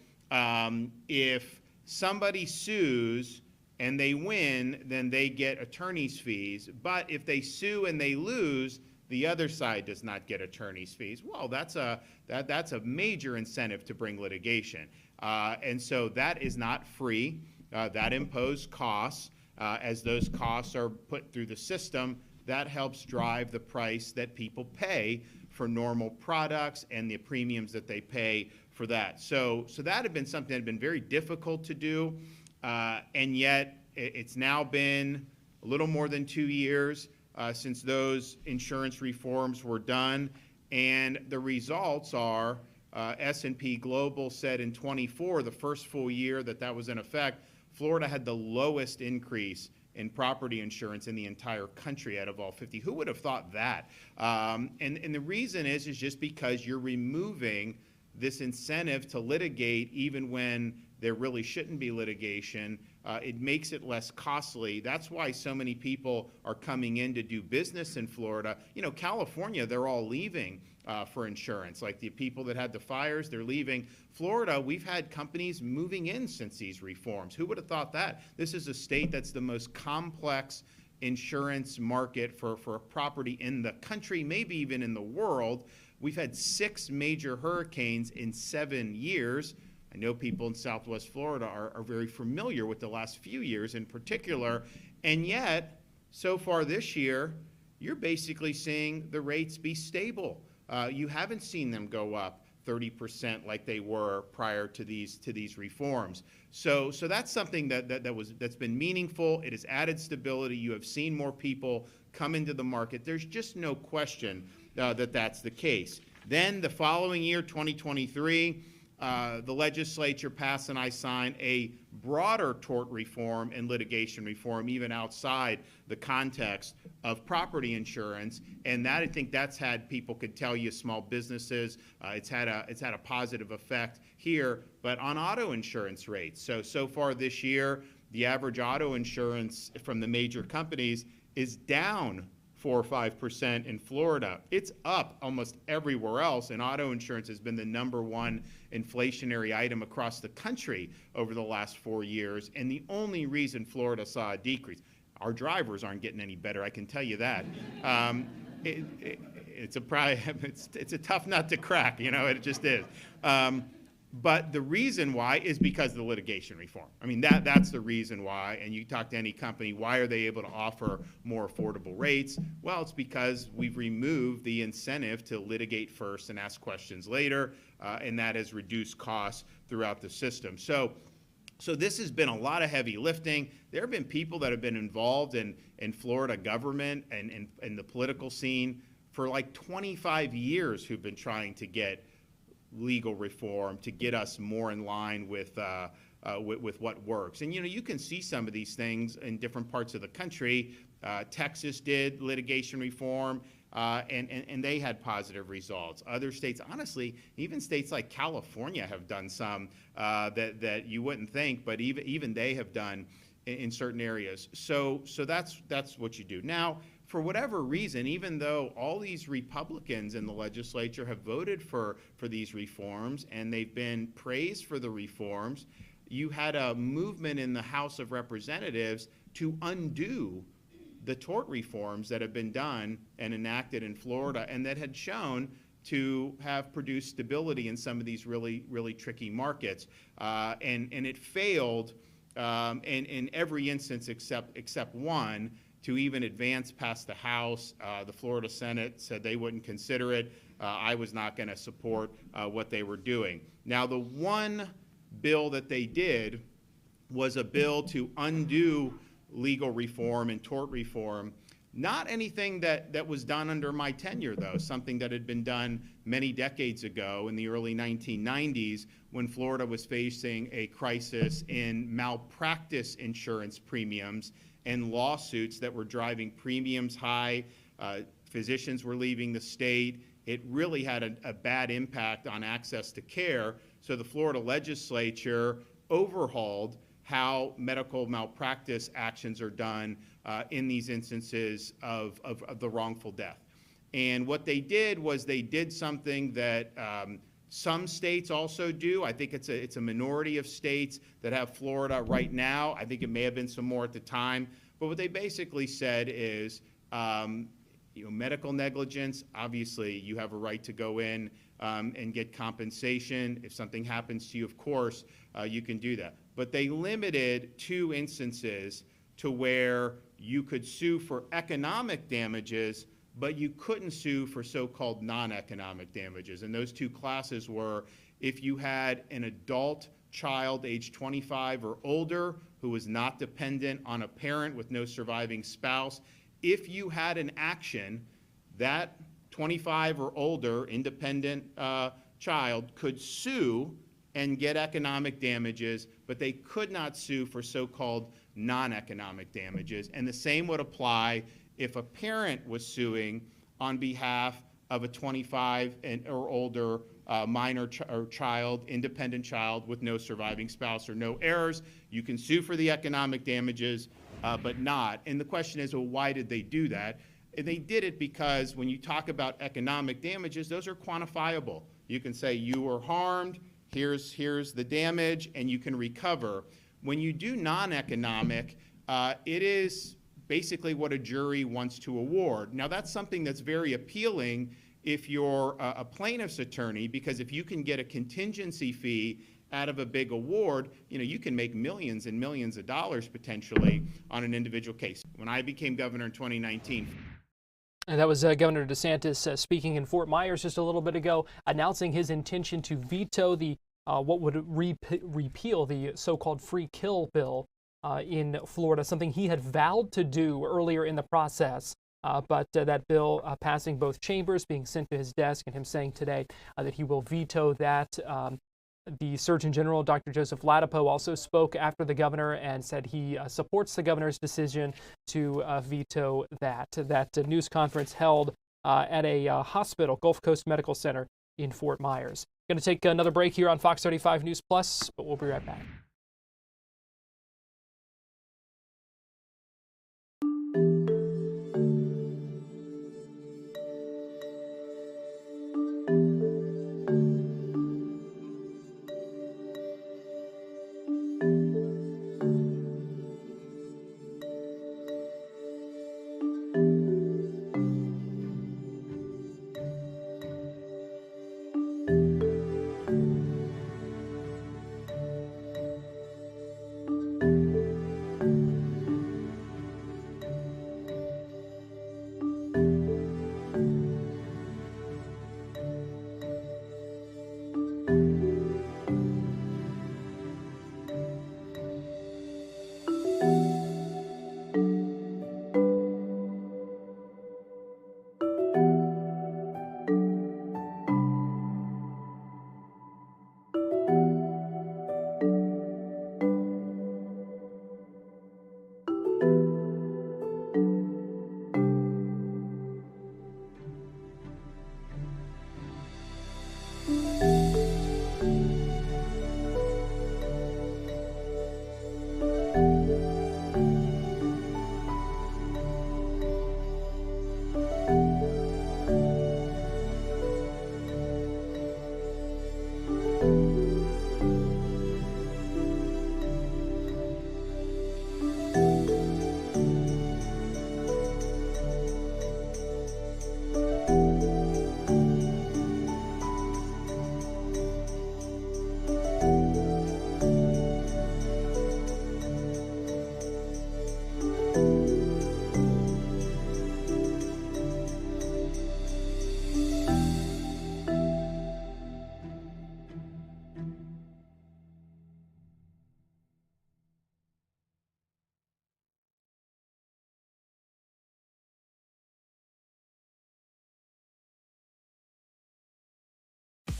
if somebody sues and they win, then they get attorney's fees. But if they sue and they lose, the other side does not get attorney's fees. Well, that's a major incentive to bring litigation. And so that is not free. That imposed costs. As those costs are put through the system, that helps drive the price that people pay for normal products and the premiums that they pay for that. So that had been something that had been very difficult to do, and yet it's now been a little more than 2 years. since those insurance reforms were done. And the results are S&P Global said in 24, the first full year that was in effect, Florida had the lowest increase in property insurance in the entire country out of all 50. Who would have thought that? And the reason is just because you're removing this incentive to litigate even when there really shouldn't be litigation. It makes it less costly. That's why so many people are coming in to do business in Florida. You know, California, they're all leaving for insurance. Like the people that had the fires, they're leaving. Florida, we've had companies moving in since these reforms. Who would have thought that? This is a state that's the most complex insurance market for property in the country, maybe even in the world. We've had 6 major hurricanes in 7 years. I know people in Southwest Florida are very familiar with the last few years in particular, and yet, so far this year, you're basically seeing the rates be stable. You haven't seen them go up 30% like they were prior to these reforms. So that's something that's been meaningful. It has added stability. You have seen more people come into the market. There's just no question that that's the case. Then the following year, 2023, the legislature passed and I signed a broader tort reform and litigation reform, even outside the context of property insurance. And that, I think that's had, people could tell you, small businesses, it's had a positive effect here, but on auto insurance rates. So far this year, the average auto insurance from the major companies is down 4 or 5% in Florida. It's up almost everywhere else, and auto insurance has been the #1 inflationary item across the country over the last 4 years, and the only reason Florida saw a decrease, our drivers aren't getting any better, I can tell you that. It's a tough nut to crack, you know, it just is. But the reason why is because of the litigation reform. I mean, that's the reason why. And you talk to any company, why are they able to offer more affordable rates? Well, it's because we've removed the incentive to litigate first and ask questions later, and that has reduced costs throughout the system. So this has been a lot of heavy lifting. There have been people that have been involved in Florida government and the political scene for like 25 years who've been trying to get legal reform to get us more in line with what works. And, you know, you can see some of these things in different parts of the country. Texas did litigation reform, and they had positive results. Other states, honestly, even states like California have done some that you wouldn't think, but even they have done in certain areas. So that's what you do. Now, for whatever reason, even though all these Republicans in the legislature have voted for these reforms and they've been praised for the reforms, you had a movement in the House of Representatives to undo the tort reforms that have been done and enacted in Florida and that had shown to have produced stability in some of these really, really tricky markets. And it failed in every instance except one, to even advance past the House. The Florida Senate said they wouldn't consider it. I was not going to support what they were doing. Now, the one bill that they did was a bill to undo legal reform and tort reform. Not anything that was done under my tenure, though, something that had been done many decades ago in the early 1990s when Florida was facing a crisis in malpractice insurance premiums and lawsuits that were driving premiums high. Physicians were leaving the state. It really had a bad impact on access to care. So the Florida legislature overhauled how medical malpractice actions are done in these instances of the wrongful death. And what they did was they did something that some states also do. I think it's a minority of states that have Florida right now. I think it may have been some more at the time. But what they basically said is, medical negligence, obviously you have a right to go in and get compensation. If something happens to you, of course, you can do that. But they limited 2 instances to where you could sue for economic damages, but you couldn't sue for so-called non-economic damages. And those 2 classes were if you had an adult child age 25 or older who was not dependent on a parent with no surviving spouse, if you had an action, that 25 or older independent child could sue and get economic damages, but they could not sue for so-called non-economic damages. And the same would apply if a parent was suing on behalf of a 25 or older minor or child, independent child with no surviving spouse or no heirs. You can sue for the economic damages, but not. And the question is, well, why did they do that? And they did it because when you talk about economic damages, those are quantifiable. You can say you were harmed, here's the damage, and you can recover. When you do non-economic, it is basically what a jury wants to award. Now, that's something that's very appealing if you're a plaintiff's attorney, because if you can get a contingency fee out of a big award, you can make millions and millions of dollars potentially on an individual case. When I became governor in 2019. And that was Governor DeSantis speaking in Fort Myers just a little bit ago, announcing his intention to veto the what would repeal the so-called free kill bill in Florida, something he had vowed to do earlier in the process. But that bill passing both chambers, being sent to his desk, and him saying today that he will veto that. The Surgeon General, Dr. Joseph Ladapo, also spoke after the governor and said he supports the governor's decision to veto that. That news conference held at a hospital, Gulf Coast Medical Center in Fort Myers. Going to take another break here on Fox 35 News Plus, but we'll be right back.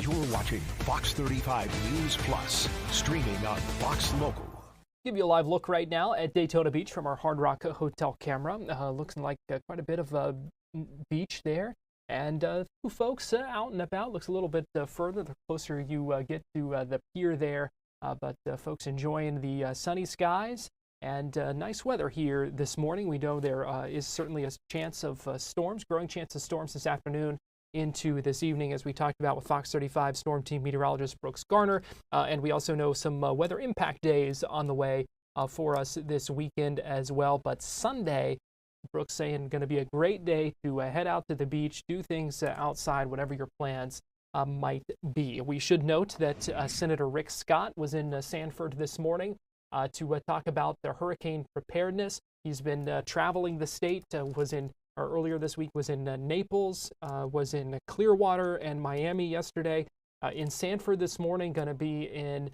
You're watching Fox 35 News Plus, streaming on Fox Local. Give you a live look right now at Daytona Beach from our Hard Rock Hotel camera. Looks like quite a bit of beach there. And folks out and about. Looks a little bit further the closer you get to the pier there. But folks enjoying the sunny skies and nice weather here this morning. We know there is certainly a chance of storms, growing chance of storms this afternoon into this evening, as we talked about with Fox 35 Storm Team meteorologist Brooks Garner. And we also know some weather impact days on the way for us this weekend as well. But Sunday, Brooks saying, going to be a great day to head out to the beach, do things outside, whatever your plans might be. We should note that Senator Rick Scott was in Sanford this morning to talk about the hurricane preparedness. He's been traveling the state, earlier this week was in Naples, was in Clearwater and Miami yesterday. In Sanford this morning, going to be in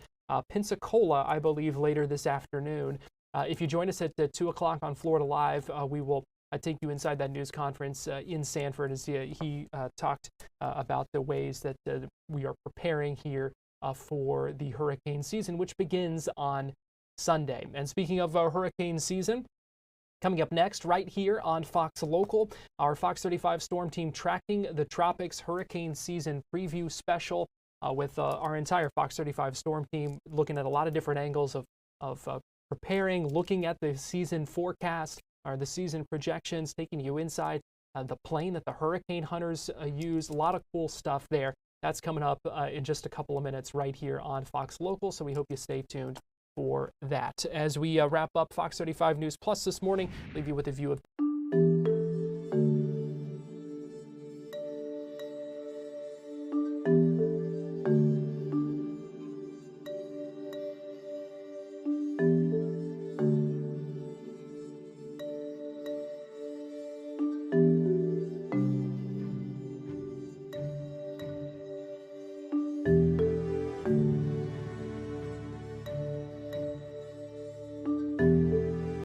Pensacola, I believe, later this afternoon. If you join us at 2 o'clock on Florida Live, we will take you inside that news conference in Sanford as he talked about the ways that we are preparing here for the hurricane season, which begins on Sunday. And speaking of hurricane season, coming up next, right here on Fox Local, our Fox 35 Storm Team Tracking the Tropics Hurricane Season Preview Special with our entire Fox 35 Storm Team, looking at a lot of different angles of preparing, looking at the season forecast or the season projections, taking you inside the plane that the hurricane hunters use. A lot of cool stuff there. That's coming up in just a couple of minutes right here on Fox Local, so we hope you stay tuned for that. As we wrap up Fox 35 News Plus this morning, leave you with a view of